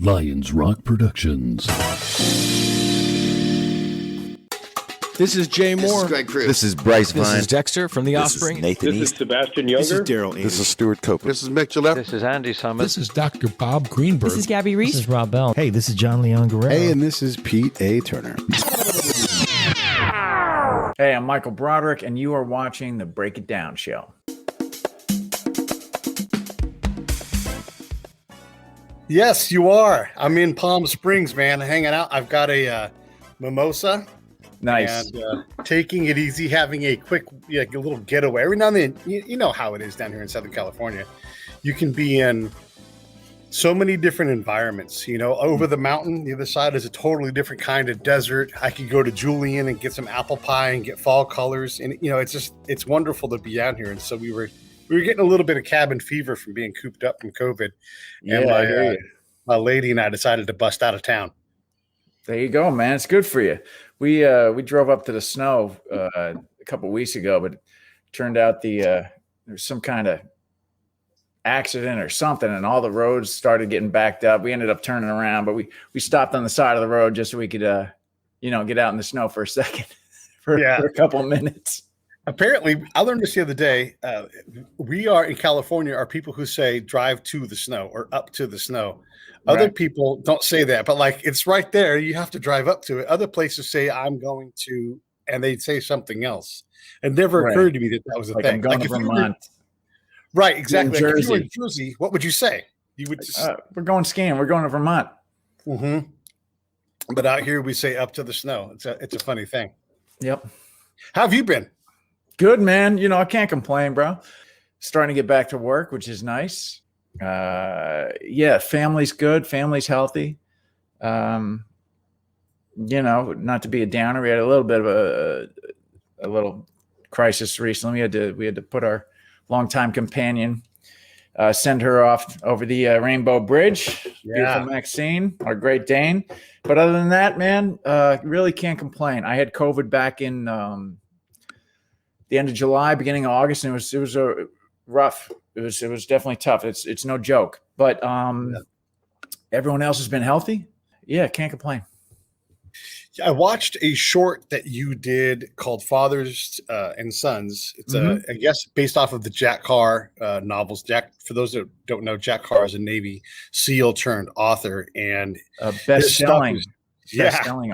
Lions Rock Productions. This is Jay Moore. This is Greg Cruz. This is Bryce Vine. This is Dexter from The This Offspring. is Nathan This East. is Sebastian Younger. This is Daryl This is Stuart Copeland. This is Mick Gillette. This is Andy Summit. This is Dr. Bob Greenberg. This is Gabby Reese. This is Rob Bell. Hey, this is John Leon Guerrero. Hey, and this is Pete A. Turner. Hey, I'm Michael Broderick, and you are watching the Break It Down Show. Yes, you are. I'm in Palm Springs, man, hanging out. I've got a mimosa. Nice. And taking it easy, having a quick, a little getaway. Every now and then, you know how it is down here in Southern California. You can be in so many different environments. You know, over the mountain, the other side is a totally different kind of desert. I could go to Julian and get some apple pie and get fall colors. And, you know, it's wonderful to be out here. And so we were getting a little bit of cabin fever from being cooped up from COVID. And my lady and I decided to bust out of town. There you go, man. It's good for you. We drove up to the snow a couple of weeks ago, but it turned out there's some kind of accident or something, and all the roads started getting backed up. We ended up turning around, but we stopped on the side of the road just so we could get out in the snow for a second for a couple of minutes. Apparently, I learned this the other day. We are in California are people who say drive to the snow or up to the snow. Other people don't say that, but like it's right there. You have to drive up to it. Other places say I'm going to, and they say something else. It never occurred to me that was a thing. I'm going to Vermont. Right, exactly. Jersey. Like if you were in Jersey, what would you say? You would just, we're going skiing. We're going to Vermont. Mm-hmm. But out here we say up to the snow. It's a funny thing. Yep. How have you been? Good, man. You know, I can't complain, bro. Starting to get back to work, which is nice. Family's good. Family's healthy. Not to be a downer. We had a little bit of a little crisis recently. We had to put our longtime companion, send her off over the Rainbow Bridge. Beautiful Maxine, our Great Dane. But other than that, man, really can't complain. I had COVID back in the end of July, beginning of August, and it was rough. It was definitely tough. It's no joke. But everyone else has been healthy. Yeah, can't complain. I watched a short that you did called Fathers and Sons. It's I guess based off of the Jack Carr novels. For those that don't know, Jack Carr is a Navy SEAL turned author and best-selling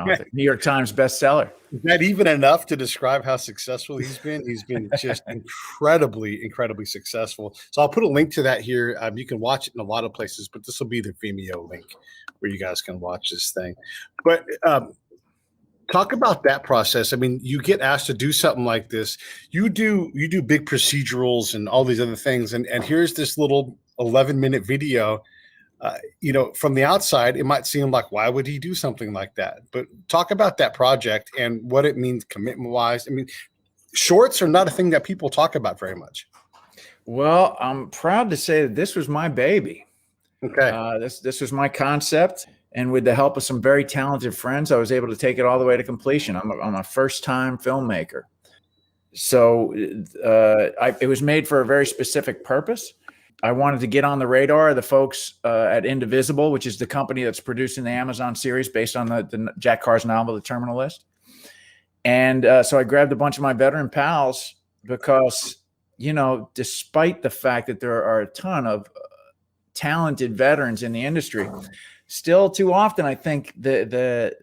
author, New York Times bestseller. Is that even enough to describe how successful he's been? He's been just incredibly, incredibly successful. So I'll put a link to that here. You can watch it in a lot of places, but this will be the Vimeo link where you guys can watch this thing. But talk about that process. I mean, you get asked to do something like this. You do big procedurals and all these other things. And here's this little 11-minute video. From the outside, it might seem like, why would he do something like that? But talk about that project and what it means commitment-wise. I mean, shorts are not a thing that people talk about very much. Well, I'm proud to say that this was my baby. Okay. This was my concept. And with the help of some very talented friends, I was able to take it all the way to completion. I'm a first-time filmmaker. So it was made for a very specific purpose. I wanted to get on the radar of the folks at Indivisible, which is the company that's producing the Amazon series based on the Jack Carr's novel, The Terminal List. And so I grabbed a bunch of my veteran pals because, despite the fact that there are a ton of talented veterans in the industry, still too often I think the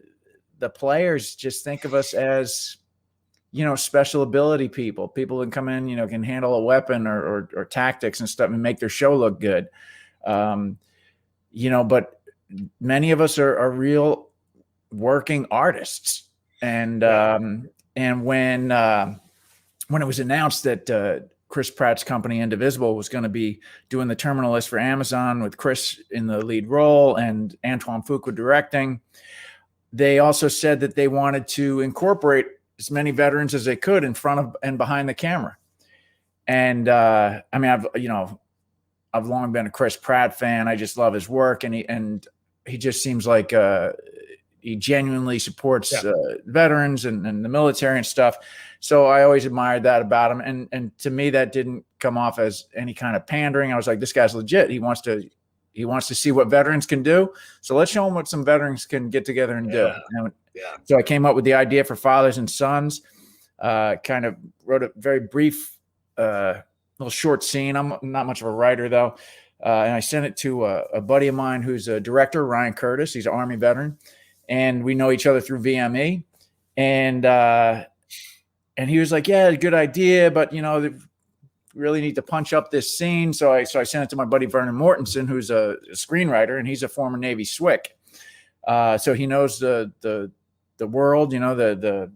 players just think of us as special ability people that come in, can handle a weapon or tactics and stuff and make their show look good. But many of us are real working artists. And when it was announced that Chris Pratt's company Indivisible was going to be doing the Terminal List for Amazon with Chris in the lead role and Antoine Fuqua directing, they also said that they wanted to incorporate as many veterans as they could in front of and behind the camera. And I've long been a Chris Pratt fan. I just love his work, and he just seems like he genuinely supports veterans and the military and stuff. So I always admired that about him. And to me, that didn't come off as any kind of pandering. I was like, this guy's legit. He wants to he wants to see what veterans can do. So let's show him what some veterans can get together and do. And so I came up with the idea for Fathers and Sons. Kind of wrote a very brief, little short scene. I'm not much of a writer though. And I sent it to a buddy of mine who's a director, Ryan Curtis. He's an Army veteran, and we know each other through VME. And he was like, "Yeah, good idea, but they really need to punch up this scene." So I sent it to my buddy Vernon Mortensen, who's a screenwriter, and he's a former Navy SWCC. So he knows the world, the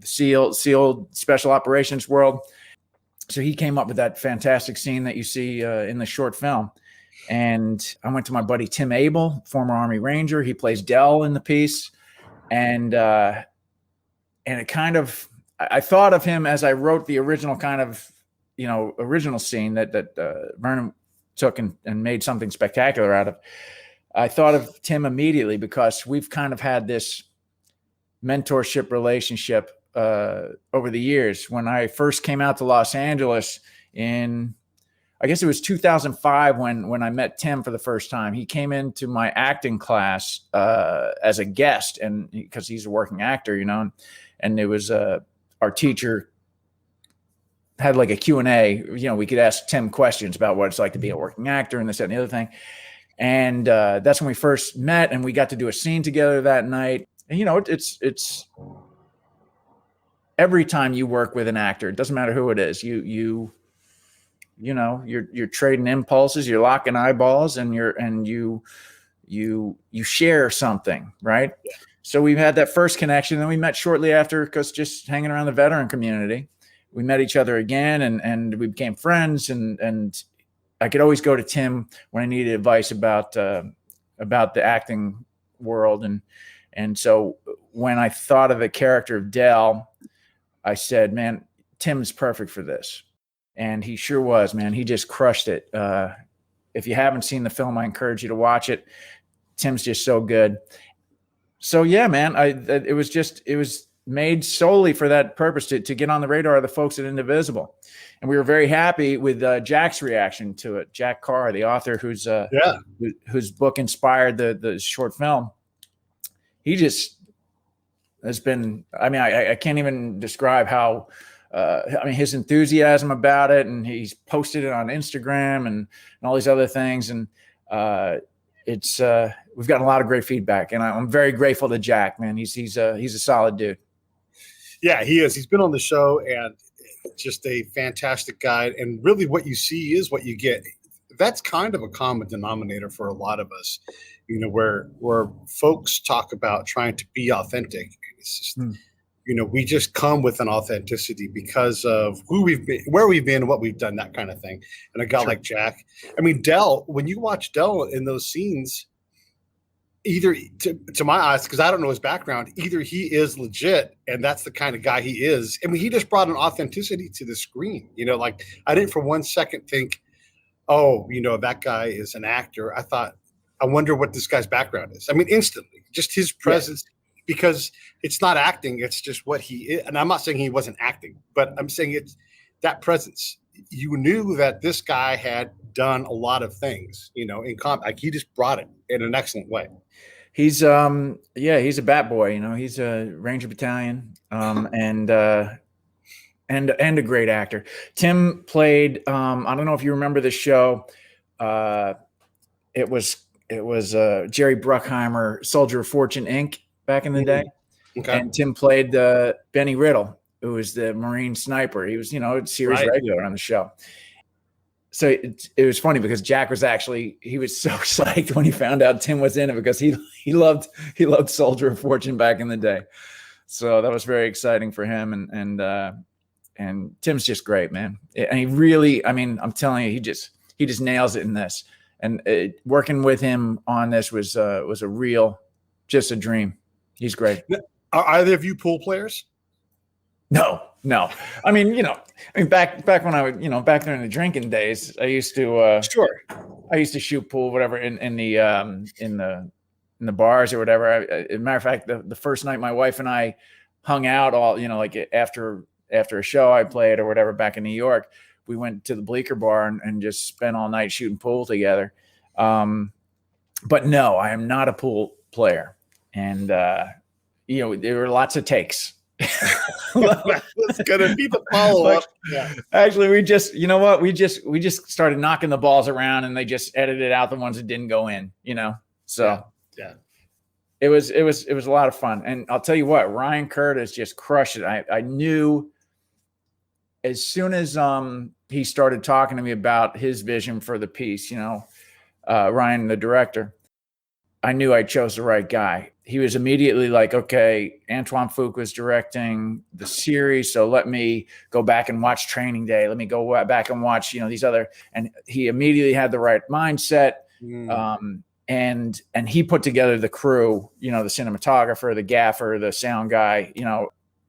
SEAL special operations world. So he came up with that fantastic scene that you see in the short film. And I went to my buddy Tim Abel, former Army Ranger. He plays Dell in the piece. And it kind of, I thought of him as I wrote the original kind of, original scene that Vernon took and made something spectacular out of. I thought of Tim immediately because we've kind of had this mentorship relationship over the years. When I first came out to Los Angeles in, I guess it was 2005 when I met Tim for the first time. He came into my acting class as a guest, and because he's a working actor, and it was our teacher had like a Q&A. We could ask Tim questions about what it's like to be a working actor and this, that, and the other thing. And that's when we first met, and we got to do a scene together that night. And it's every time you work with an actor, it doesn't matter who it is, you're trading impulses, you're locking eyeballs, and you share something, right? Yeah. So we've had that first connection, then we met shortly after, because just hanging around the veteran community, we met each other again, and we became friends, and I could always go to Tim when I needed advice about the acting world, and so when I thought of the character of Dell, I said, "Man, Tim's perfect for this." And he sure was, man. He just crushed it. If you haven't seen the film, I encourage you to watch it. Tim's just so good. So yeah, man, it was made solely for that purpose, to get on the radar of the folks at Indivisible. And we were very happy with Jack's reaction to it. Jack Carr, the author whose book inspired the short film. He just has been, I can't even describe how, his enthusiasm about it, and he's posted it on Instagram and all these other things. And we've gotten a lot of great feedback, and I'm very grateful to Jack, man. He's a solid dude. Yeah, he is. He's been on the show, and just a fantastic guy. And really what you see is what you get. That's kind of a common denominator for a lot of us, where folks talk about trying to be authentic. It's just, we just come with an authenticity because of who we've been, where we've been, what we've done, that kind of thing. And a guy like Jack, Dell, when you watch Dell in those scenes, either to my eyes, because I don't know his background, either he is legit and that's the kind of guy he is. He just brought an authenticity to the screen. I didn't for one second think, oh, that guy is an actor. I thought, I wonder what this guy's background is. Instantly, just his presence, because it's not acting, it's just what he is. And I'm not saying he wasn't acting, but I'm saying it's that presence. You knew that this guy had done a lot of things, in combat. Like, he just brought it in an excellent way. He's he's a bat boy, he's a Ranger Battalion, and a great actor. Tim played, I don't know if you remember the show. It was Jerry Bruckheimer, Soldier of Fortune, Inc. back in the day. Okay. And Tim played Benny Riddle, who was the Marine sniper. He was, series regular on the show. So it was funny because Jack was he was so psyched when he found out Tim was in it, because he loved Soldier of Fortune back in the day. So that was very exciting for him. And Tim's just great, man. And he really, I'm telling you, he just nails it in this. And working with him on this was just a dream. He's great. Are either of you pool players? No. Back when I would, back during the drinking days, I used to, I used to shoot pool, whatever, in the bars or whatever. As a matter of fact, the first night my wife and I hung out after a show I played or whatever back in New York, we went to the Bleecker Bar and just spent all night shooting pool together. But no, I am not a pool player. And, there were lots of takes. That's gonna be the follow-up. Yeah. Actually, we just started knocking the balls around, and they just edited out the ones that didn't go in, So Yeah. it was a lot of fun. And I'll tell you what, Ryan Curtis just crushed it. I knew as soon as he started talking to me about his vision for the piece, Ryan, the director, I knew I chose the right guy. He was immediately like, okay, Antoine Fuqua was directing the series, so let me go back and watch Training Day. Let me go back and watch, these other, and he immediately had the right mindset. And he put together the crew, the cinematographer, the gaffer, the sound guy,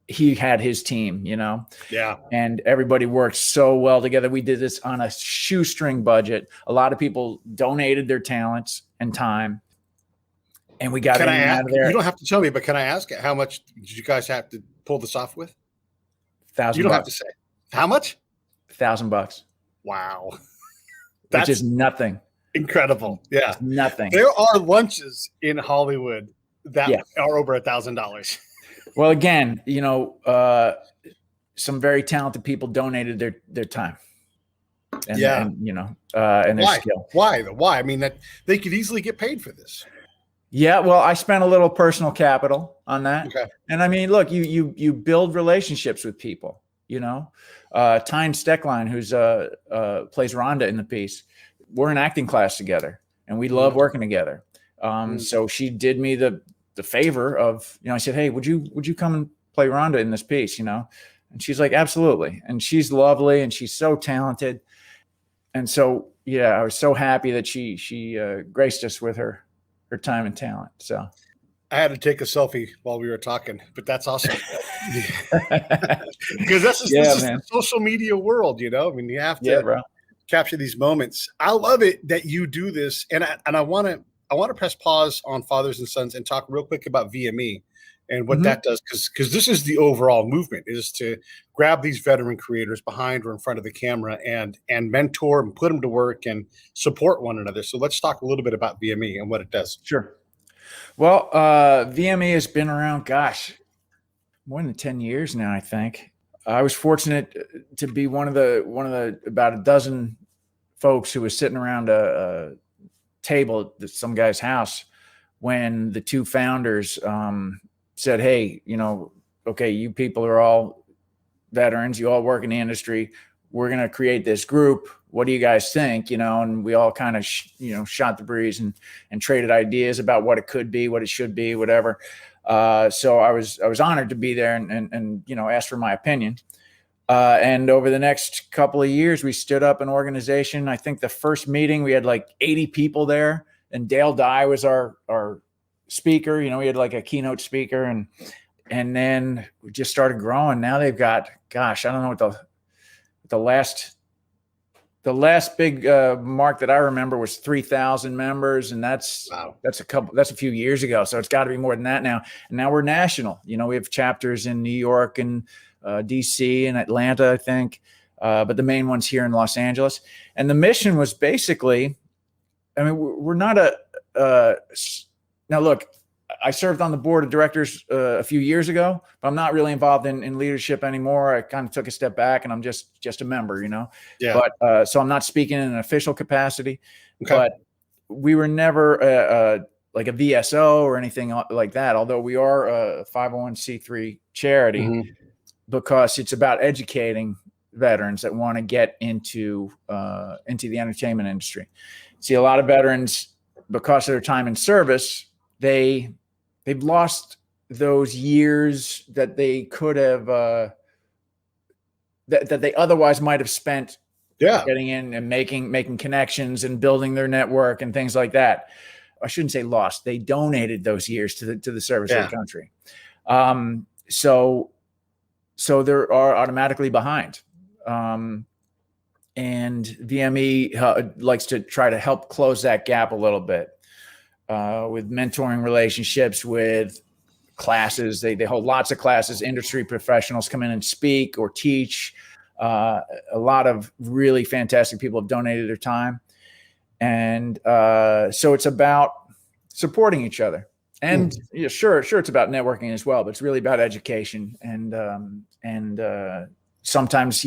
he had his team, Yeah. and everybody worked so well together. We did this on a shoestring budget. A lot of people donated their talents and time. And we got out of there. You don't have to tell me, but can I ask how much did you guys have to pull this off with? $1,000. You don't have to say. How much? $1,000. Wow. Which is nothing. Incredible. Yeah. It's nothing. There are lunches in Hollywood that are over $1,000. Well, again, some very talented people donated their time. And, and their skill. Why though? Why? I mean, that they could easily get paid for this. Yeah, well, I spent a little personal capital on that. Okay. And I mean, look, you build relationships with people, Tyne Steckline, who's plays Rhonda in the piece. We're in acting class together, and we love working together. So she did me the favor of, I said, hey, would you come and play Rhonda in this piece, And she's like, absolutely. And she's lovely, and she's so talented. And so, I was so happy that she graced us with her time and talent. So I had to take a selfie while we were talking, but that's awesome. Because this is the social media world, I mean, you have to capture these moments. I love it that you do this. And I want to press pause on Fathers and Sons and talk real quick about VME and what that does. Because this is the overall movement, is to grab these veteran creators behind or in front of the camera and mentor and put them to work and support one another. So let's talk a little bit about VME and what it does. Sure. Well, VME has been around, more than 10 years now, I think. I was fortunate to be one of the about a dozen folks who was sitting around a table at some guy's house when the two founders said, hey, okay, you people are all veterans, you all work in the industry. We're going to create this group. What do you guys think? And we all kind of, shot the breeze and traded ideas about what it could be, what it should be, whatever. So I was honored to be there and asked for my opinion. And over the next couple of years, we stood up an organization. I think the first meeting we had like 80 people there, and Dale Dye was our speaker. We had like a keynote speaker, and then we just started growing. Now they've got, I don't know what the last big mark that I remember was 3,000 members, and that's a few years ago. So it's got to be more than that now. And now we're national. We have chapters in New York and DC and Atlanta, I think, but the main one's here in Los Angeles. And the mission was basically, we're not now look, I served on the board of directors a few years ago, but I'm not really involved in leadership anymore. I kind of took a step back, and I'm just a member, Yeah. But so I'm not speaking in an official capacity. Okay. But we were never like a VSO or anything like that. Although we are a 501c3 charity, because it's about educating veterans that want to get into the entertainment industry. See, a lot of veterans, because of their time in service, they've lost those years that they could have that they otherwise might have spent getting in and making connections and building their network and things like that. I shouldn't say lost. They donated those years to the service of the country. So they're automatically behind. And VME likes to try to help close that gap a little bit. With mentoring relationships, with classes. They hold lots of classes. Industry professionals come in and speak or teach. A lot of really fantastic people have donated their time. And so it's about supporting each other. And sure, it's about networking as well, but it's really about education. And sometimes,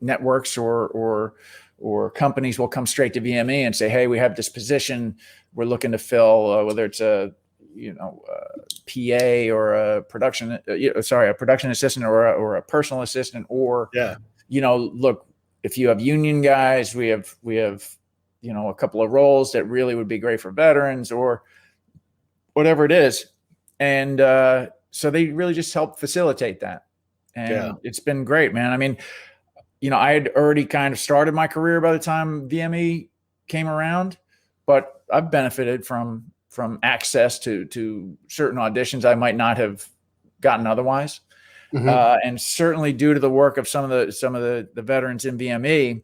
networks or companies will come straight to VME and say, hey, we have this position we're looking to fill, whether it's a PA or a production assistant or a personal assistant, or look, if you have union guys, we have a couple of roles that really would be great for veterans or whatever it is. And so they really just help facilitate that. And it's been great, man. I mean, I had already kind of started my career by the time VME came around, but I've benefited from access to certain auditions I might not have gotten otherwise. And certainly due to the work of some of the veterans in VME,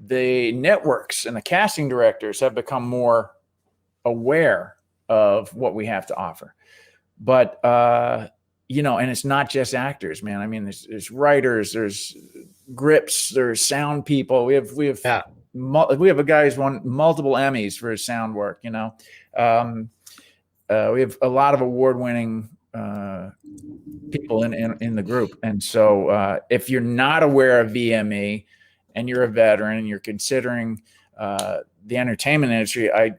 the networks and the casting directors have become more aware of what we have to offer. But and it's not just actors, man. I mean, there's writers, there's grips, there's sound people. We have a guy who's won multiple Emmys for his sound work. We have a lot of award-winning people in the group. And so if you're not aware of VME and you're a veteran and you're considering the entertainment industry, I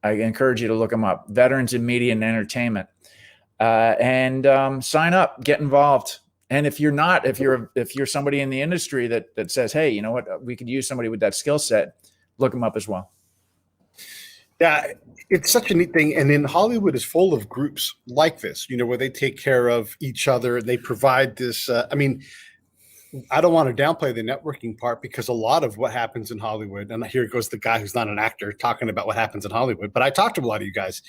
encourage you to look them up, Veterans in Media and Entertainment, and sign up, get involved. And if you're not, if you're somebody in the industry that says, hey, you know what, we could use somebody with that skill set, look them up as well. Yeah, it's such a neat thing. And then Hollywood is full of groups like this, where they take care of each other and they provide this. I don't want to downplay the networking part, because a lot of what happens in Hollywood, and here goes the guy who's not an actor talking about what happens in Hollywood, but I talked to a lot of you guys,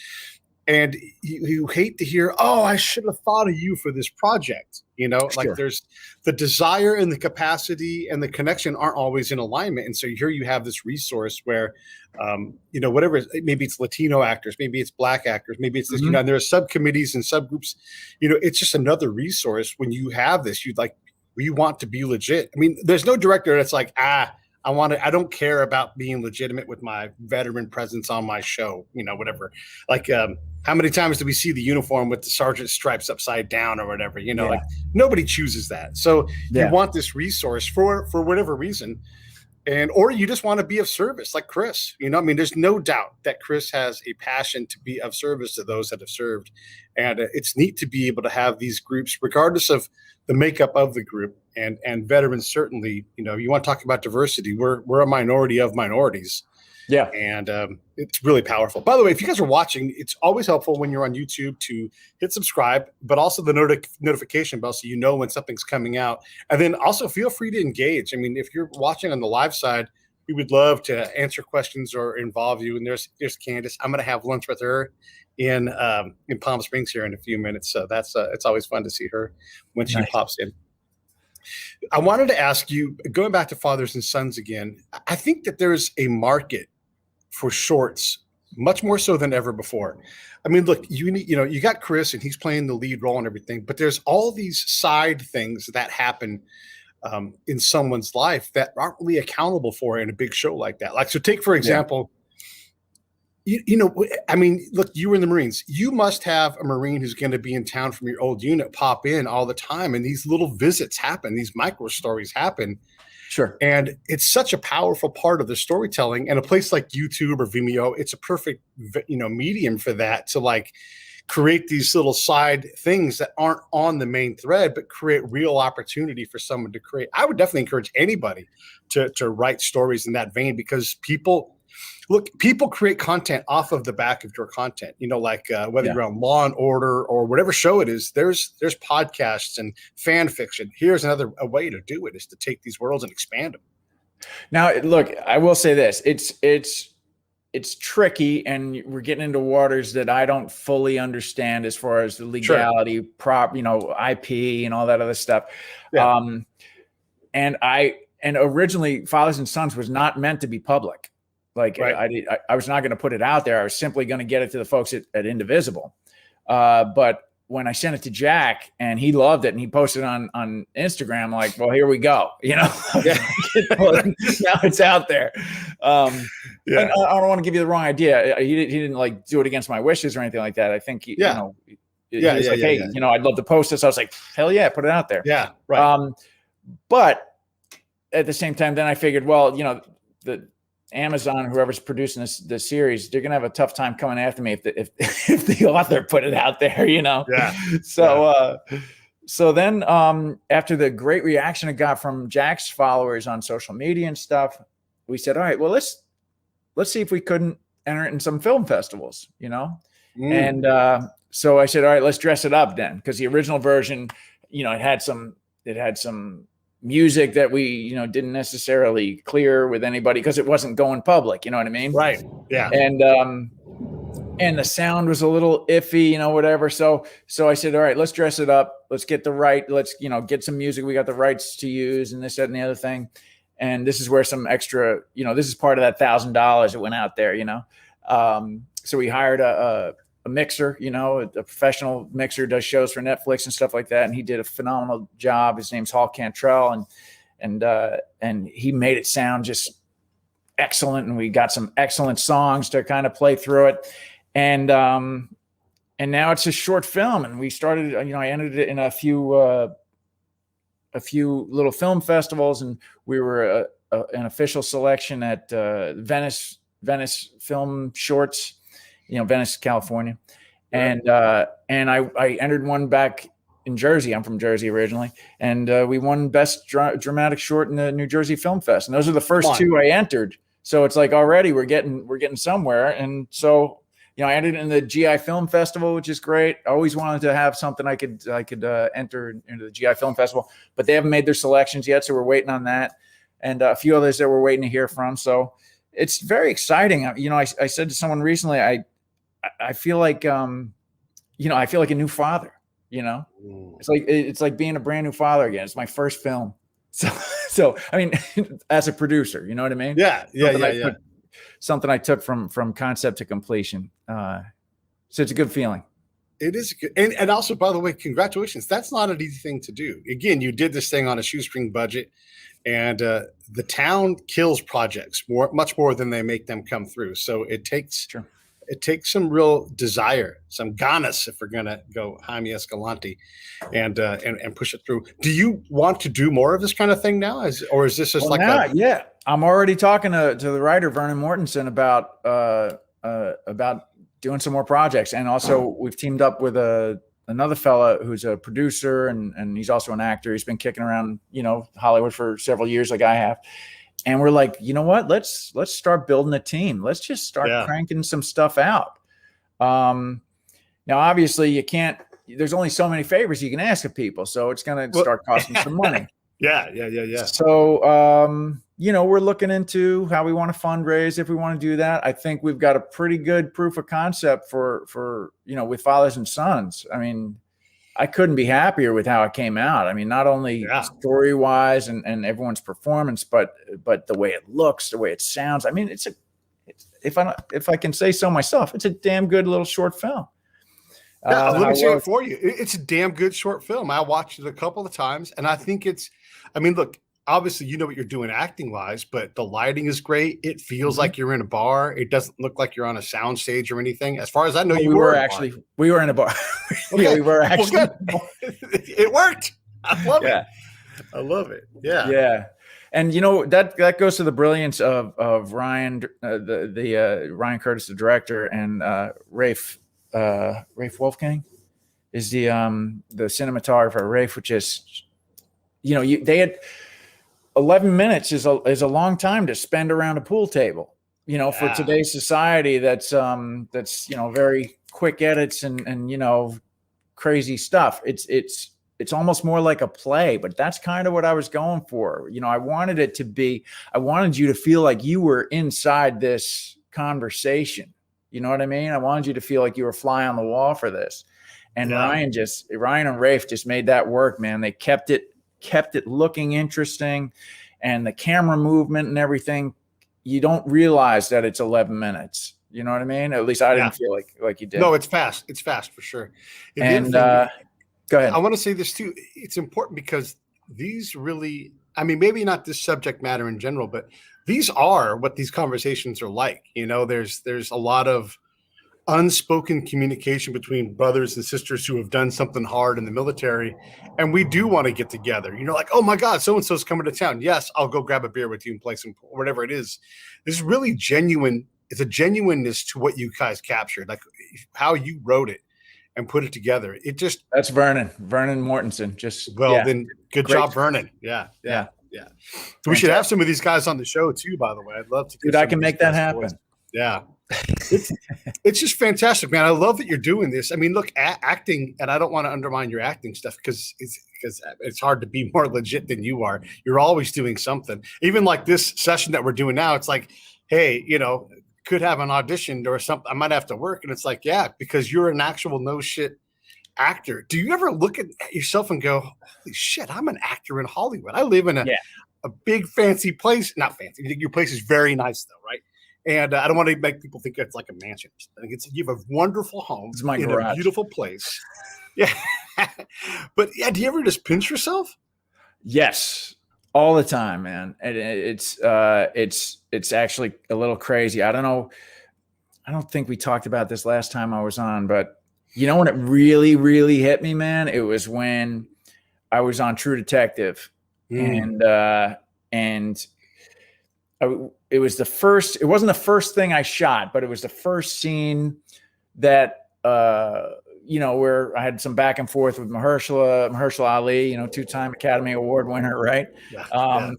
and you hate to hear, oh, I should have thought of you for this project. Like there's the desire and the capacity and the connection aren't always in alignment. And so here you have this resource where, whatever, maybe it's Latino actors, maybe it's Black actors, maybe it's this, and there are subcommittees and subgroups, it's just another resource. When you have this, we want to be legit. I mean, there's no director that's like, I don't care about being legitimate with my veteran presence on my show, whatever. Like, how many times do we see the uniform with the sergeant stripes upside down or whatever? Like nobody chooses that. So you want this resource for whatever reason, or you just want to be of service, like Chris. There's no doubt that Chris has a passion to be of service to those that have served, and it's neat to be able to have these groups, regardless of the makeup of the group. And veterans, certainly, you want to talk about diversity. We're a minority of minorities. Yeah. And it's really powerful. By the way, if you guys are watching, it's always helpful when you're on YouTube to hit subscribe, but also the notification bell so you know when something's coming out. And then also feel free to engage. I mean, if you're watching on the live side, we would love to answer questions or involve you. And there's Candace. I'm going to have lunch with her in Palm Springs here in a few minutes. So that's it's always fun to see her when she pops in. I wanted to ask you, going back to Fathers and Sons again, I think that there's a market for shorts, much more so than ever before. I mean, look, you got Chris and he's playing the lead role and everything, but there's all these side things that happen in someone's life that aren't really accountable for in a big show like that. Like, so take, for example, look, you were in the Marines. You must have a Marine who's going to be in town from your old unit pop in all the time. And these little visits happen. These micro stories happen. Sure. And it's such a powerful part of the storytelling. And a place like YouTube or Vimeo, it's a perfect, medium for that, to like create these little side things that aren't on the main thread, but create real opportunity for someone to create. I would definitely encourage anybody to write stories in that vein, because people create content off of the back of your content, whether you're on Law and Order or whatever show it is, there's podcasts and fan fiction. Here's a way to do it, is to take these worlds and expand them. Now, look, I will say this, it's tricky, and we're getting into waters that I don't fully understand as far as the legality, IP and all that other stuff. Yeah. And originally Fathers and Sons was not meant to be public. Like, I was not going to put it out there. I was simply going to get it to the folks at Indivisible. But when I sent it to Jack and he loved it and he posted on Instagram, like, well, here we go. Now it's out there. I don't want to give you the wrong idea. He didn't like do it against my wishes or anything like that. I think he was like, hey, I'd love to post this. I was like, hell yeah, put it out there. Yeah. Right. But at the same time, then I figured, well, the Amazon, whoever's producing this series, they're gonna have a tough time coming after me if the author put it out there, Yeah. So then after the great reaction I got from Jack's followers on social media and stuff, we said, all right, well, let's see if we couldn't enter it in some film festivals, And so I said, all right, let's dress it up then, because the original version, it had some music that we didn't necessarily clear with anybody because it wasn't going public, you know what I mean? Right. Yeah. And the sound was a little iffy, whatever. So I said, all right, let's dress it up. Let's get let's get some music. We got the rights to use and this, that, and the other thing. And this is where some extra, this is part of that $1,000 that went out there, So we hired a mixer, a professional mixer, does shows for Netflix and stuff like that. And he did a phenomenal job. His name's Hall Cantrell. And he made it sound just excellent. And we got some excellent songs to kind of play through it. And now it's a short film. And we started, I entered it in a few little film festivals, and we were an official selection at Venice Film Shorts, Venice, California. And I entered one back in Jersey. I'm from Jersey originally. And we won Best Dramatic Short in the New Jersey Film Fest. And those are the first two I entered. So it's like already we're getting somewhere. And so, I entered in the GI Film Festival, which is great. I always wanted to have something I could enter into the GI Film Festival, but they haven't made their selections yet. So we're waiting on that. And a few others that we're waiting to hear from. So it's very exciting. I said to someone recently, I feel like, I feel like a new father, it's like being a brand new father again. It's my first film. So, I mean, as a producer, you know what I mean? Yeah. Something I took from concept to completion. So it's a good feeling. It is good. And also, by the way, congratulations. That's not an easy thing to do. Again, you did this thing on a shoestring budget, and the town kills projects much more than they make them come through. So it takes some real desire, some ganas, if we're gonna go Jaime Escalante, and push it through. Do you want to do more of this kind of thing now, or is this just yeah? I'm already talking to the writer Vernon Mortensen about doing some more projects, and also we've teamed up with another fella who's a producer and he's also an actor. He's been kicking around Hollywood for several years, like I have. And we're like, you know what? Let's start building a team. Let's just start cranking some stuff out. Now, obviously, you can't. There's only so many favors you can ask of people, so it's going to start costing some money. Yeah. So, we're looking into how we want to fundraise if we want to do that. I think we've got a pretty good proof of concept for with Fathers and Sons. I mean, I couldn't be happier with how it came out. I mean, not only story wise and everyone's performance, but the way it looks, the way it sounds. I mean, if I can say so myself, it's a damn good little short film. Let me say it for you. It's a damn good short film. I watched it a couple of times, and I think look, obviously you know what you're doing acting wise, but the lighting is great. It feels like you're in a bar. It doesn't look like you're on a sound stage or anything. As far as I know, we were in a bar. Okay. Yeah, we were actually. Well, it worked. I love it. I love it. Yeah. Yeah. And that goes to the brilliance of Ryan, Ryan Curtis, the director, and Rafe Wolfgang is the cinematographer. Rafe, which is, they had 11 minutes is a long time to spend around a pool table, for today's society. That's very quick edits and crazy stuff. It's almost more like a play, but that's kind of what I was going for. I wanted you to feel like you were inside this conversation. You know what I mean? I wanted you to feel like you were fly on the wall for this. And Ryan and Rafe just made that work, man. They kept it looking interesting, and the camera movement and everything. You don't realize that it's 11 minutes. You know what I mean? At least I didn't feel like you did. No, it's fast. It's fast for sure. And go ahead. I want to say this too. It's important because these really, I mean, maybe not this subject matter in general, but these are what these conversations are like. You know, there's a lot of unspoken communication between brothers and sisters who have done something hard in the military, and we do want to get together. You know, like, oh my God, so and so's coming to town. Yes, I'll go grab a beer with you and play some, whatever it is. This is really genuine. It's a genuineness to what you guys captured, like how you wrote it and put it together. It just Vernon Mortensen. Then good job, Vernon. Yeah. We should have some of these guys on the show too. By the way, I'd love to. Dude, I can make that happen. Boys. Yeah. It's just fantastic, man. I love that you're doing this. I mean, look, acting, and I don't want to undermine your acting stuff because it's hard to be more legit than you are. You're always doing something. Even like this session that we're doing now, it's like, hey, you know, could have an audition or something. I might have to work, and it's like, yeah, because you're an actual no shit actor. Do you ever look at yourself and go, holy shit, I'm an actor in Hollywood. I live in a big fancy place. Not fancy. Your place is very nice though, right? And I don't want to make people think it's like a mansion. I think you have a wonderful home in a beautiful place. Yeah. But yeah, do you ever just pinch yourself? Yes, all the time, man. And it's actually a little crazy. I don't know. I don't think we talked about this last time I was on, but you know when it really, really hit me, man? It was when I was on True Detective, and it was the first. It wasn't the first thing I shot, but it was the first scene that where I had some back and forth with Mahershala Ali, two-time Academy Award winner, right? Yeah.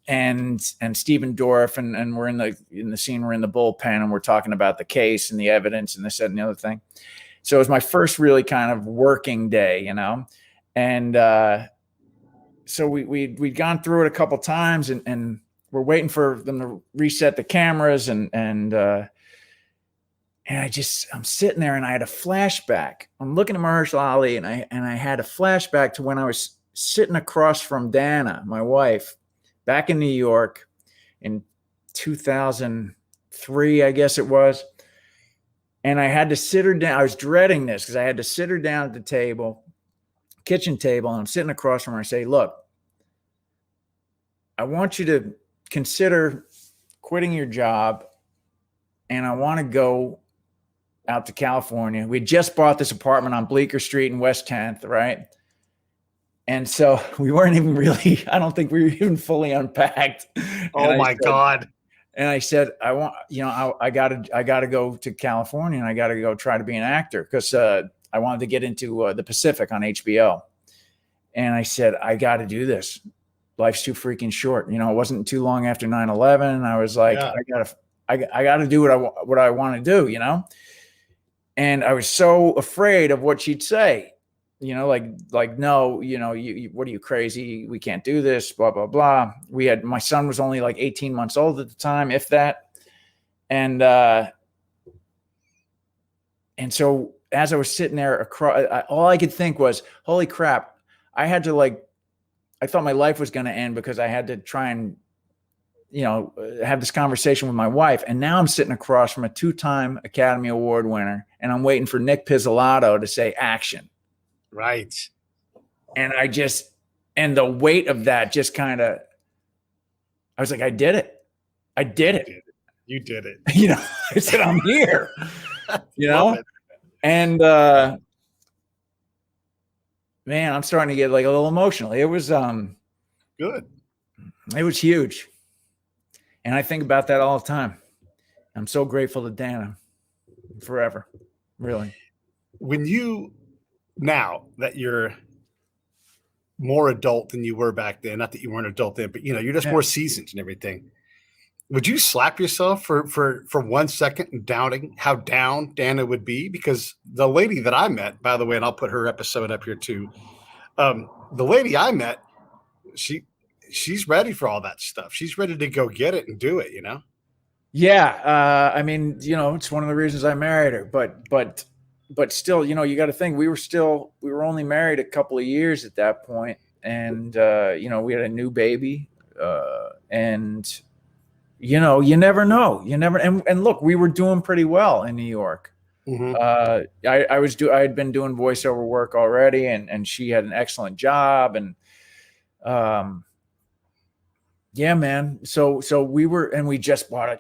And Stephen Dorff, and we're in the scene. We're in the bullpen, and we're talking about the case and the evidence and this, that, and the other thing. So it was my first really kind of working day, and so we'd gone through it a couple times, and we're waiting for them to reset the cameras, and I'm sitting there, and I had a flashback. I'm looking at Mahershala Ali, and I had a flashback to when I was sitting across from Dana, my wife, back in New York in 2003, I guess it was. And I had to sit her down. I was dreading this because I had to sit her down at the kitchen table, and I'm sitting across from her. I say, look, I want you to consider quitting your job, and I want to go out to California. We just bought this apartment on Bleecker Street in West 10th, right? And so we weren't even really, I don't think we were even fully unpacked. Oh my God. And I said, I want, I gotta go to California, and I gotta go try to be an actor because I wanted to get into The Pacific on HBO. And I said, I got to do this. Life's too freaking short. It wasn't too long after 9/11. And I was like, I gotta do what I want to do, And I was so afraid of what she'd say, like, no, what are you, crazy? We can't do this, blah, blah, blah. My son was only like 18 months old at the time, if that. And so as I was sitting there all I could think was, holy crap. I thought my life was going to end because I had to try and, have this conversation with my wife. And now I'm sitting across from a two-time Academy Award winner, and I'm waiting for Nick Pizzolatto to say action. Right. And and the weight of that just kind of, I was like, I did it. You did it. I said, I'm here, and, man, I'm starting to get like a little emotional. It was, good. It was huge. And I think about that all the time. I'm so grateful to Dana forever. Really. Now that you're more adult than you were back then, not that you weren't adult then, but you're just more seasoned and everything. Would you slap yourself for 1 second and doubting how down Dana would be? Because the lady that I met, by the way, and I'll put her episode up here too. The lady I met, she's ready for all that stuff. She's ready to go get it and do it, Yeah. I mean, it's one of the reasons I married her, but still, you got to think we were only married a couple of years at that point. And, we had a new baby, and you never know. You never, and look, we were doing pretty well in New York. Mhm. I had been doing voiceover work already, and she had an excellent job, and yeah, man. So we just bought a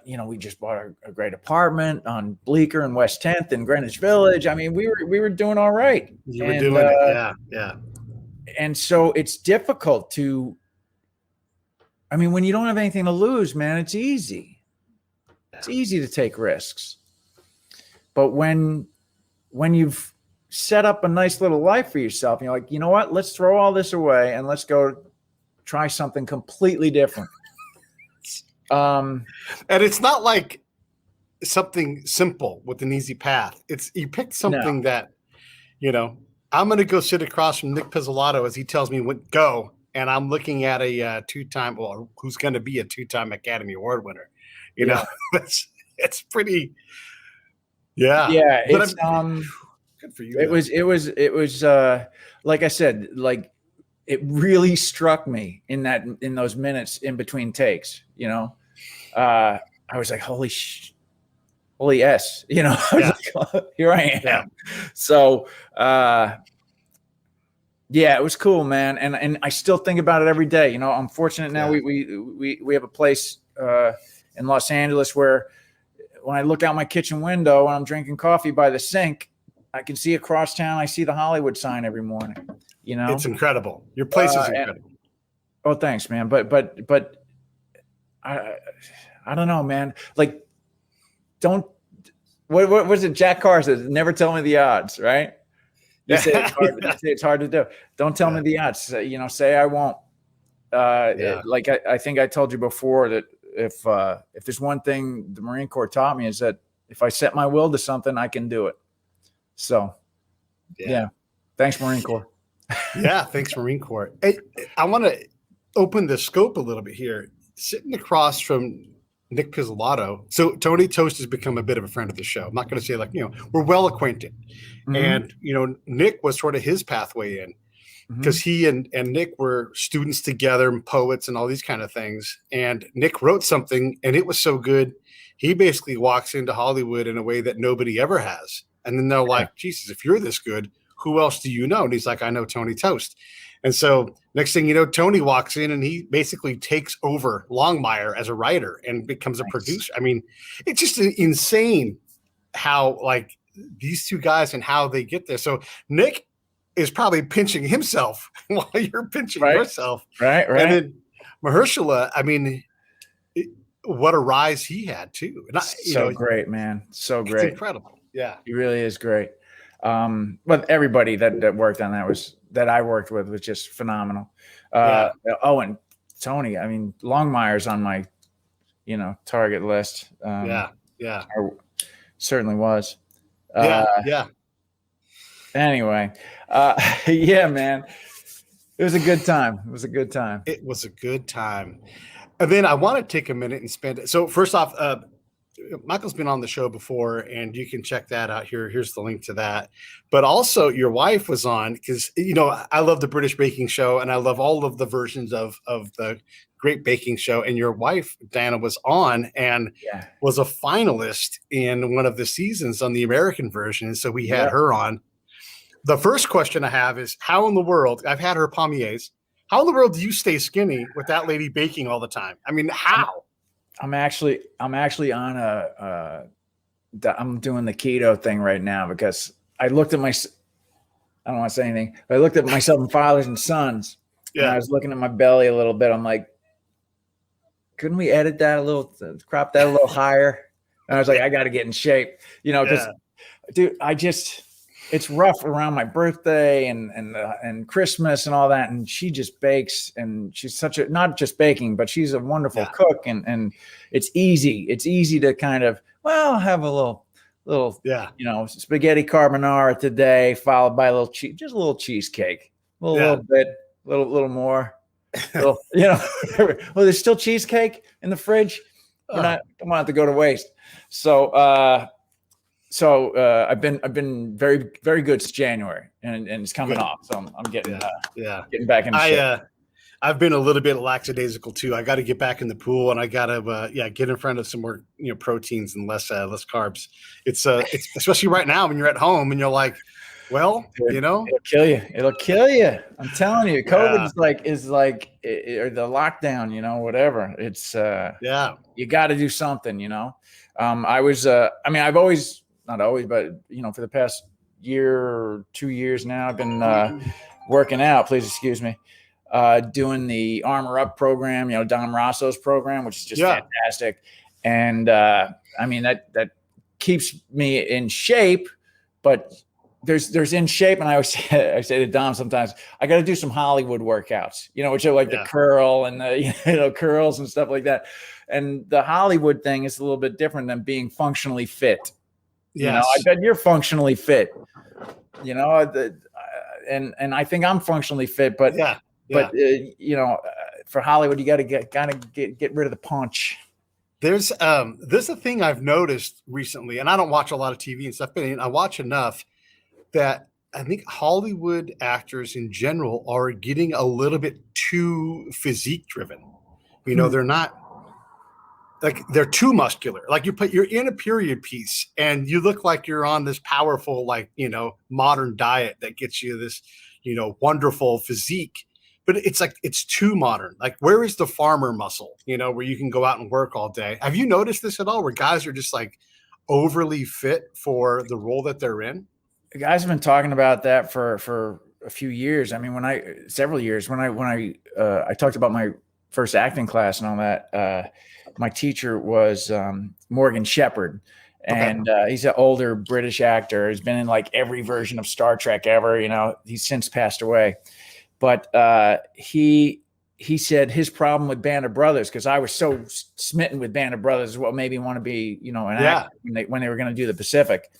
great apartment on Bleecker and West 10th in Greenwich Village. I mean, we were doing all right. You were doing it. Yeah. Yeah. And so it's difficult when you don't have anything to lose, man, it's easy. It's easy to take risks. But when you've set up a nice little life for yourself, and you're like, you know what, let's throw all this away and let's go try something completely different. And it's not like something simple with an easy path. It's you picked something that, I'm going to go sit across from Nick Pizzolatto as he tells me when go, and I'm looking at a who's going to be a 2-time Academy Award winner. It's pretty. Yeah. Yeah. But It's good for you. It was like I said, like it really struck me in those minutes in between takes, I was like, holy S, I was like, here I am. Yeah. So, it was cool, man. And I still think about it every day. I'm fortunate now. We have a place in Los Angeles where when I look out my kitchen window and I'm drinking coffee by the sink, I can see across town. I see the Hollywood sign every morning. It's incredible. Your place is incredible. Oh, thanks, man. But I don't know, man. Like, what was it? Jack Carr says, never tell me the odds, right? You say it's hard to do. Don't tell me the odds. Say I won't. Like I think I told you before that if there's one thing the Marine Corps taught me is that if I set my will to something, I can do it. So, yeah. Thanks, Marine Corps. Yeah, thanks, Marine Corps. I want to open the scope a little bit here. Sitting across from Nick Pizzolatto. So Tony Toast has become a bit of a friend of the show. I'm not going to say we're well acquainted. Mm-hmm. And, Nick was sort of his pathway in because he and Nick were students together and poets and all these kind of things. And Nick wrote something and it was so good. He basically walks into Hollywood in a way that nobody ever has. And then they're like, Jesus, if you're this good, who else do you know? And he's like, I know Tony Toast. And so next thing you know, Tony walks in and he basically takes over Longmire as a writer and becomes a producer. I mean, it's just insane how like these two guys and how they get there. So Nick is probably pinching himself while you're pinching yourself. Right. And then Mahershala, I mean, what a rise he had too. And great, man. So great. It's incredible. Yeah. He really is great. But everybody that worked on that I worked with was just phenomenal. Oh, and Tony, I mean, Longmire's on my, target list. Certainly was. Anyway, man, it was a good time. It was a good time. And then I want to take a minute and spend it. So first off, Michael's been on the show before, and you can check that out here. Here's the link to that. But also, your wife was on because I love the British Baking Show, and I love all of the versions of the Great Baking Show. And your wife, Diana, was on and was a finalist in one of the seasons on the American version. And so we had her on. The first question I have is, how in the world? I've had her palmiers. How in the world do you stay skinny with that lady baking all the time? I mean, how? I'm actually on I'm doing the keto thing right now because I looked at I don't want to say anything, but I looked at myself in Fathers and Sons. Yeah. And I was looking at my belly a little bit. I'm like, couldn't we edit that a little, crop that a little higher? And I was like, I got to get in shape, because dude, it's rough around my birthday and Christmas and all that. And she just bakes, and she's not just baking, but she's a wonderful cook. And it's easy. It's easy to kind of, have a little, spaghetti carbonara today, followed by a little just a little cheesecake, a little bit, little more, well, there's still cheesecake in the fridge. Don't want it to go to waste. So I've been very, very good since January, and it's coming off. So I'm getting getting back in shape. I've been a little bit lackadaisical too. I got to get back in the pool, and I got to get in front of some more proteins and less carbs. It's especially right now when you're at home and you're like, well, Dude, it'll kill you. It'll kill you. I'm telling you, COVID is like or the lockdown. Whatever. It's you got to do something. I've always not always, but for the past year or 2 years now, I've been working out. Please excuse me. Doing the Armor Up program, Don Rosso's program, which is just fantastic. And that keeps me in shape, but there's in shape. And I say to Dom sometimes, I got to do some Hollywood workouts, which are like the curl and the, curls and stuff like that. And the Hollywood thing is a little bit different than being functionally fit. Yes. I bet you're functionally fit, and I think I'm functionally fit, but for Hollywood, you got to get rid of the punch. There's a thing I've noticed recently, and I don't watch a lot of TV and stuff, but I watch enough that I think Hollywood actors in general are getting a little bit too physique driven. They're not like they're too muscular. Like you're in a period piece and you look like you're on this powerful, modern diet that gets you this, wonderful physique. But it's like it's too modern. Like, where is the farmer muscle, where you can go out and work all day? Have you noticed this at all, where guys are just like overly fit for the role that they're in? The guys have been talking about that for a few years. I mean, several years, when I talked about my first acting class and all that, my teacher was Morgan Shepherd. And he's an older British actor. He's been in like every version of Star Trek ever. He's since passed away. But he said his problem with Band of Brothers, because I was so smitten with Band of Brothers, is what made me want to be, an actor when they were going to do the Pacific.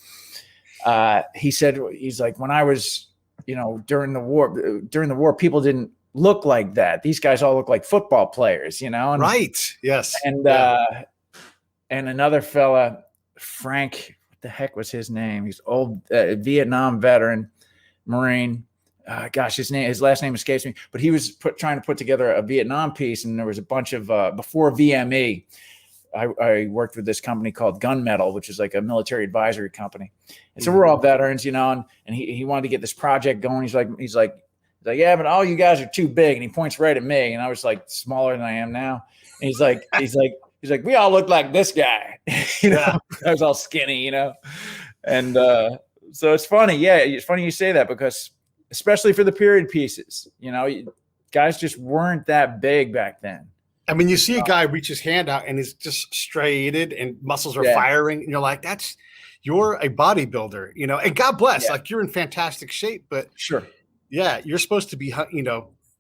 He said, he's like, when I was, during the war, people didn't look like that. These guys all look like football players, And, right. Yes. And another fella, Frank, what the heck was his name? He's old Vietnam veteran, Marine. His last name escapes me, but he was trying to put together a Vietnam piece. And there was a bunch of, before VME, I worked with this company called Gunmetal, which is like a military advisory company. And so we're all veterans, and he wanted to get this project going. He's like, yeah, but all you guys are too big. And he points right at me. And I was like smaller than I am now. And he's like, we all look like this guy, I was all skinny, and so it's funny. Yeah. It's funny you say that, because especially for the period pieces, guys just weren't that big back then. I mean, you see a guy reach his hand out and he's just striated and muscles are firing. And you're like, you're a bodybuilder, and God bless, like you're in fantastic shape, but sure. Yeah. You're supposed to be,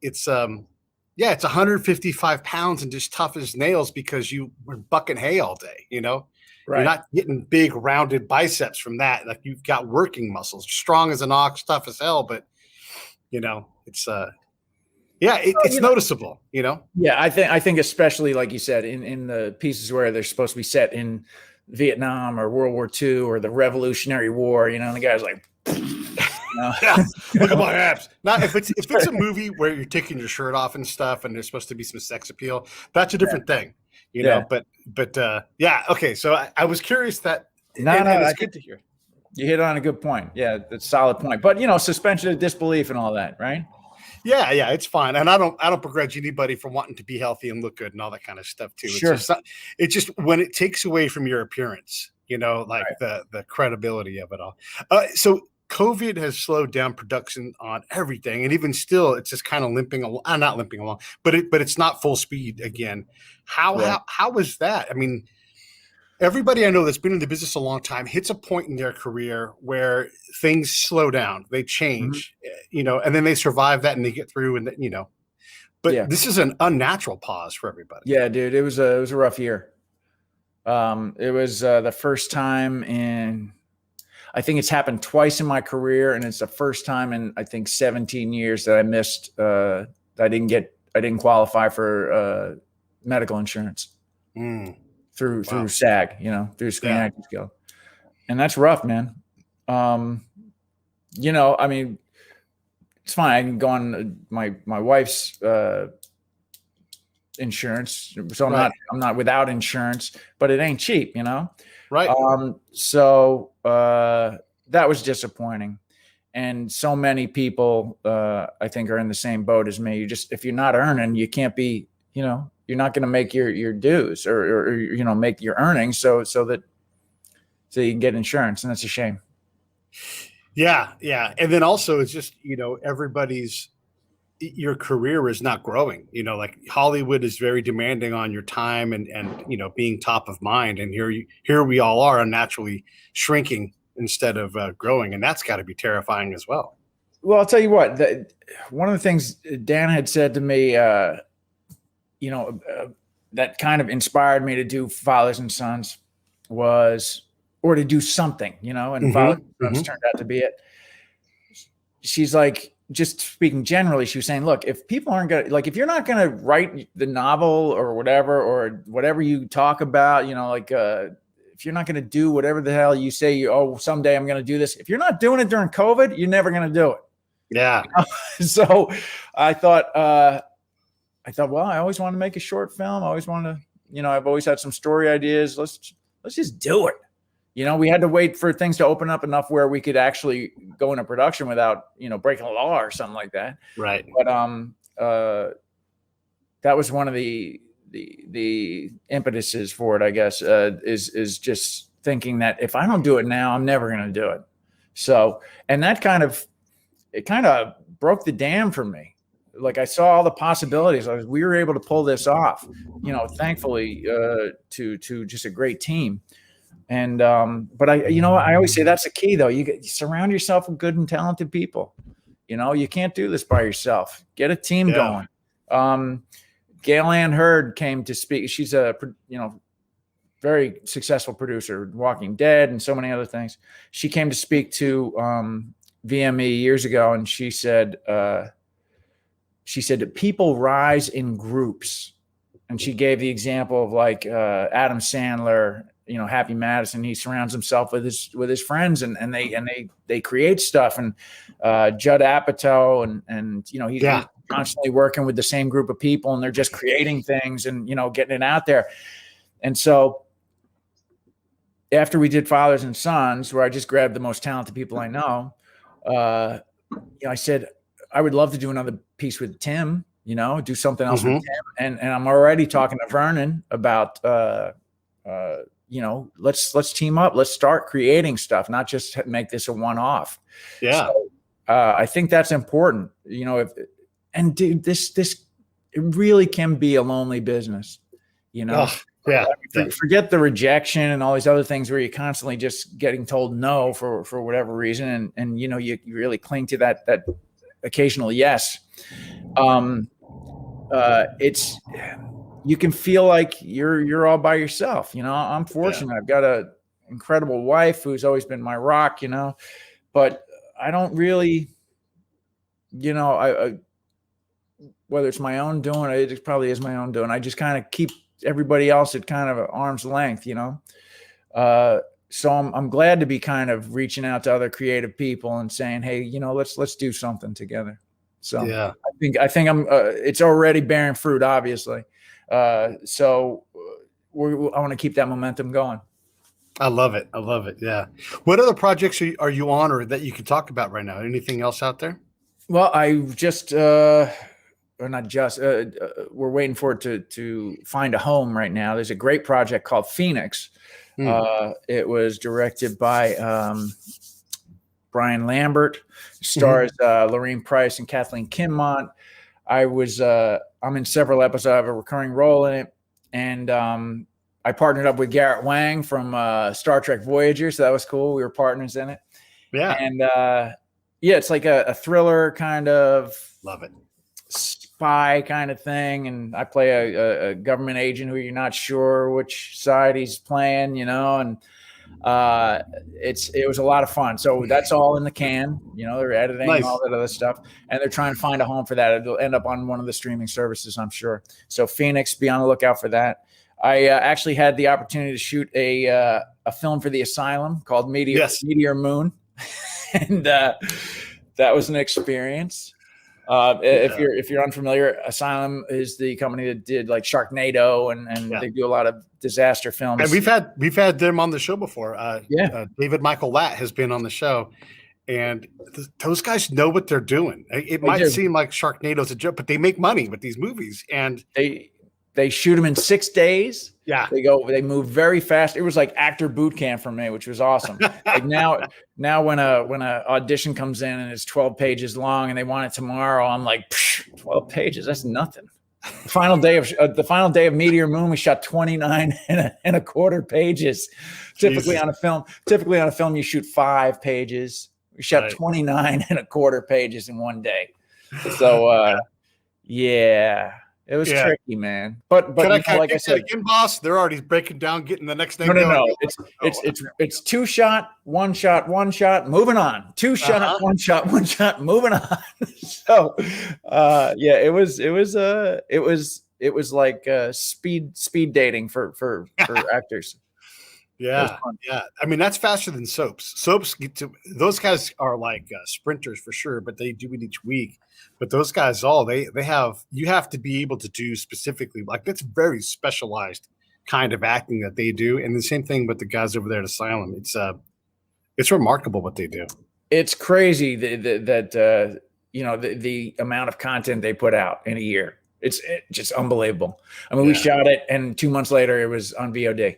it's 155 pounds and just tough as nails because you were bucking hay all day, Right. You're not getting big rounded biceps from that. Like you've got working muscles, strong as an ox, tough as hell, but it's it's noticeable, Yeah, I think especially like you said, in the pieces where they're supposed to be set in Vietnam or World War II or the Revolutionary War, and the guy's like, yeah, look at my abs. Now, if it's a movie where you're taking your shirt off and stuff, and there's supposed to be some sex appeal, that's a different thing, know. But okay. So I was curious that. It's good to hear. You hit on a good point. Yeah, that's a solid point. But suspension of disbelief and all that, right? Yeah, it's fine. And I don't begrudge anybody for wanting to be healthy and look good and all that kind of stuff too. Sure. It's just when it takes away from your appearance, the credibility of it all. So COVID has slowed down production on everything, and even still, it's just kind of limping along. Not limping along, but it's not full speed again. How was that? I mean, everybody I know that's been in the business a long time hits a point in their career where things slow down, they change, and then they survive that and they get through, and But this is an unnatural pause for everybody. Yeah, dude, it was a rough year. It was the first time in. I think it's happened twice in my career, and it's the first time in I think 17 years that I missed. I didn't qualify for medical insurance through SAG, through Screen Actors Guild, and that's rough, man. I mean, it's fine. I can go on my wife's insurance, so Right. I'm not without insurance, but it ain't cheap, you know. Right. So that was disappointing. And so many people, I think, are in the same boat as me. If you're not earning, you can't be, you're not going to make your dues or make your earnings so you can get insurance. And that's a shame. Yeah. Yeah. And then also it's just, your career is not growing, like Hollywood is very demanding on your time and being top of mind. And here we all are unnaturally shrinking instead of growing. And that's got to be terrifying as well. Well, I'll tell you what, one of the things Dan had said to me, that kind of inspired me to do Fathers and Sons or to do something, and Fathers and Sons turned out to be it. She's like, just speaking generally, she was saying, look, if people aren't going to, like, if you're not going to write the novel or whatever you talk about, if you're not going to do whatever the hell you say, someday I'm going to do this. If you're not doing it during COVID, you're never going to do it. Yeah. So I thought, well, I always want to make a short film. I always want to, I've always had some story ideas. Let's just do it. We had to wait for things to open up enough where we could actually go into production without, breaking the law or something like that. Right. But that was one of the impetuses for it, I guess, is just thinking that if I don't do it now, I'm never going to do it. So, and that kind of broke the dam for me. Like I saw all the possibilities. We were able to pull this off, thankfully, to just a great team. And, but I always say that's the key though. You surround yourself with good and talented people. You can't do this by yourself. Get a team going. Gail Ann Hurd came to speak. She's a, very successful producer, Walking Dead and so many other things. She came to speak to, VME years ago. And she said that people rise in groups. And she gave the example of like, Adam Sandler, Happy Madison. He surrounds himself with his friends and they create stuff. And Judd Apatow and he's constantly working with the same group of people and they're just creating things and getting it out there. And so after we did Fathers and Sons, where I just grabbed the most talented people I know, I said I would love to do another piece with Tim. Do something else with Tim. And I'm already talking to Vernon about let's team up. Let's start creating stuff, not just make this a one-off. Yeah. So, I think that's important, dude, this, it really can be a lonely business, Forget the rejection and all these other things where you're constantly just getting told no for whatever reason. And you really cling to that occasional yes. You can feel like you're all by yourself. I'm fortunate. I've got an incredible wife who's always been my rock, but I don't really, whether it's my own doing, it probably is my own doing. I just kind of keep everybody else at kind of arm's length, so I'm glad to be kind of reaching out to other creative people and saying, hey, let's do something together. So yeah, I think I'm, it's already bearing fruit, obviously. So I want to keep that momentum going. I love it. Yeah. What other projects are you on or that you can talk about right now? Anything else out there? Well, I just, we're waiting for it to find a home right now. There's a great project called Phoenix. It was directed by Brian Lambert, stars Lorraine Price and Kathleen Kinmont. I'm in several episodes. I have a recurring role in it. And I partnered up with Garrett Wang from Star Trek Voyager. So that was cool. We were partners in it. Yeah. And it's like a thriller kind of. Love it. Spy kind of thing. And I play a government agent who you're not sure which side he's playing, and it was a lot of fun. So that's all in the can, they're editing Nice. All that other stuff, and they're trying to find a home for that. It'll end up on one of the streaming services, I'm sure. So Phoenix, be on the lookout for that. I actually had the opportunity to shoot a film for the Asylum called Meteor Moon. And that was an experience. If you're unfamiliar, Asylum is the company that did like Sharknado and they do a lot of disaster films. And we've had them on the show before. David Michael Latt has been on the show, and those guys know what they're doing. It might seem like Sharknado's a joke, but they make money with these movies, and they shoot them in 6 days. Yeah, they move very fast. It was like actor boot camp for me, which was awesome. Like now when a audition comes in and it's 12 pages long and they want it tomorrow, I'm like, 12 pages, that's nothing. The final day of Meteor Moon, we shot 29 and a quarter pages. Typically on a film, you shoot 5 pages. We shot 29 and a quarter pages in one day. So yeah. It was tricky, man. But like I said, again, boss, they're already breaking down, getting the next thing. No. It's 2 shot, 1 shot, 1 shot, moving on. 2 shot, 1 shot, 1 shot, moving on. So, it was like speed dating for actors. Yeah. I mean, that's faster than soaps. Those guys are like sprinters for sure, but they do it each week. But those guys, you have to be able to do specifically, like that's very specialized kind of acting that they do. And the same thing with the guys over there at Asylum. It's remarkable what they do. It's crazy that the amount of content they put out in a year. It's just unbelievable. I mean, we shot it, and 2 months later, it was on VOD.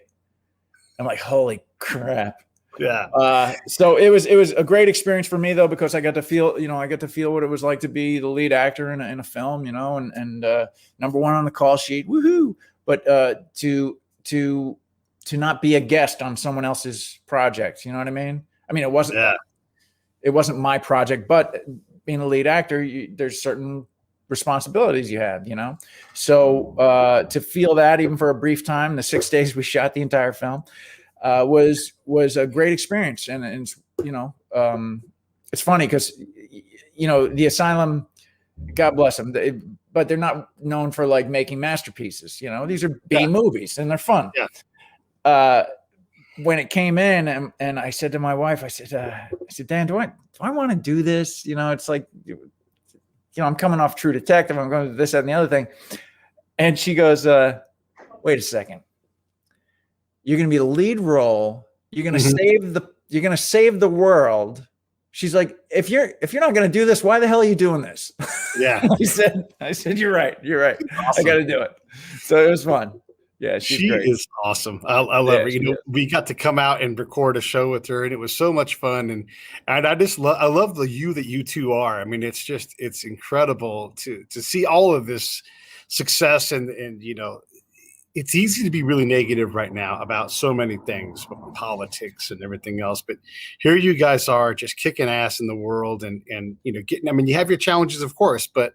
I'm like, holy crap. Yeah. So it was a great experience for me though, because I got to feel what it was like to be the lead actor in a film, and number one on the call sheet, woohoo. But to not be a guest on someone else's project, you know what I mean? I mean, it wasn't my project, but being a lead actor, there's certain responsibilities you have, So to feel that even for a brief time, the 6 days we shot the entire film, was a great experience. And it's funny because, the Asylum, God bless them, but they're not known for like making masterpieces. These are B movies and they're fun. Yeah. When it came in and I said to my wife, I said, Dan, do I want to do this? It's like, I'm coming off True Detective. I'm going to do this, that, and the other thing. And she goes, wait a second. You're going to be the lead role. You're going to save the world. She's like, if you're not going to do this, why the hell are you doing this? Yeah. I said, you're right. Awesome. I got to do it. So it was fun. Yeah. She is awesome. I love her. We got to come out and record a show with her, and it was so much fun. And I just I love the you that you two are. I mean, it's incredible to see all of this success and it's easy to be really negative right now about so many things, politics and everything else. But here you guys are just kicking ass in the world and getting, I mean, you have your challenges, of course, but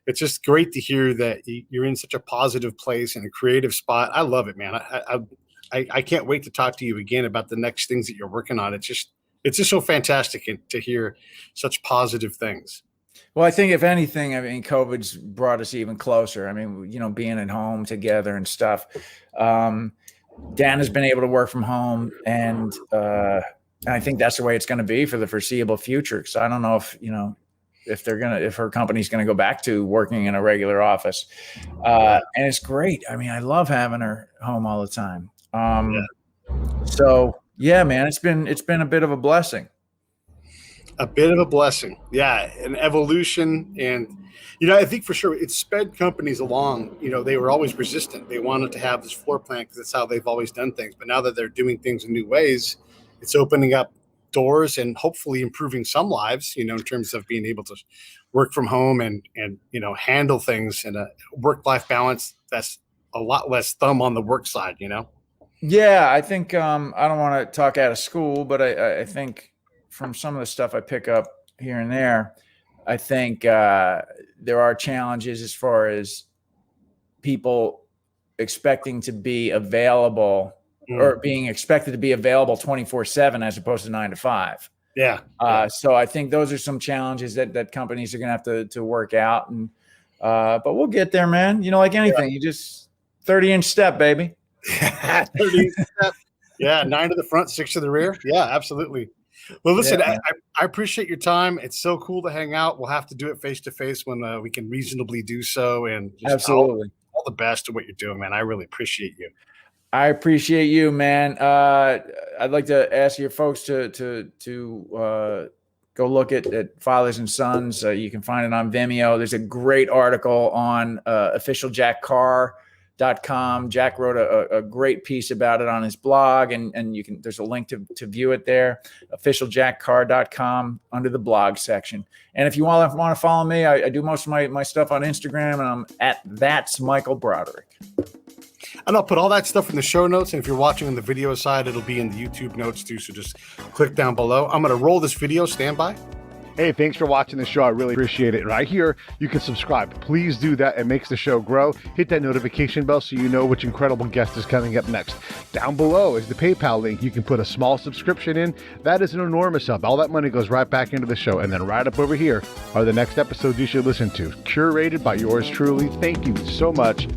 it's just great to hear that you're in such a positive place and a creative spot. I love it, man. I can't wait to talk to you again about the next things that you're working on. It's just so fantastic to hear such positive things. Well, I think if anything, COVID's brought us even closer. I mean, being at home together and stuff. Dan has been able to work from home, and I think that's the way it's going to be for the foreseeable future. So I don't know if her company's going to go back to working in a regular office. And it's great. I mean, I love having her home all the time. So yeah, man, it's been a bit of a blessing. A bit of a blessing. Yeah. An evolution. And, I think for sure it sped companies along. They were always resistant. They wanted to have this floor plan because that's how they've always done things. But now that they're doing things in new ways, it's opening up doors and hopefully improving some lives, in terms of being able to work from home and handle things in a work-life balance that's a lot less thumb on the work side, Yeah, I think I don't want to talk out of school, but I think from some of the stuff I pick up here and there, I think there are challenges as far as people expecting to be available or being expected to be available 24/7 as opposed to 9 to 5. Yeah. So I think those are some challenges that companies are going to have to work out. And but we'll get there, man. Like anything, you just 30-inch step, baby. 30-inch step. Yeah, 9 to the front, 6 to the rear. Yeah, absolutely. Well, listen, Yeah. I appreciate your time. It's so cool to hang out. We'll have to do it face to face when we can reasonably do so. And just Absolutely. all the best to what you're doing, man. I really appreciate you. I appreciate you, man. I'd like to ask your folks to go look at Fathers and Sons. You can find it on Vimeo. There's a great article on officialjackcarr.com. Jack wrote a great piece about it on his blog, and there's a link to view it there. officialjackcarr.com under the blog section. And if you want to follow me, I do most of my stuff on Instagram, and I'm at That's Michael Broderick. And I'll put all that stuff in the show notes. And if you're watching on the video side, it'll be in the YouTube notes too. So just click down below. I'm going to roll this video. Stand by. Hey, thanks for watching the show. I really appreciate it. Right here, you can subscribe. Please do that. It makes the show grow. Hit that notification bell so you know which incredible guest is coming up next. Down below is the PayPal link. You can put a small subscription in. That is an enormous help. All that money goes right back into the show. And then right up over here are the next episodes you should listen to, curated by yours truly. Thank you so much.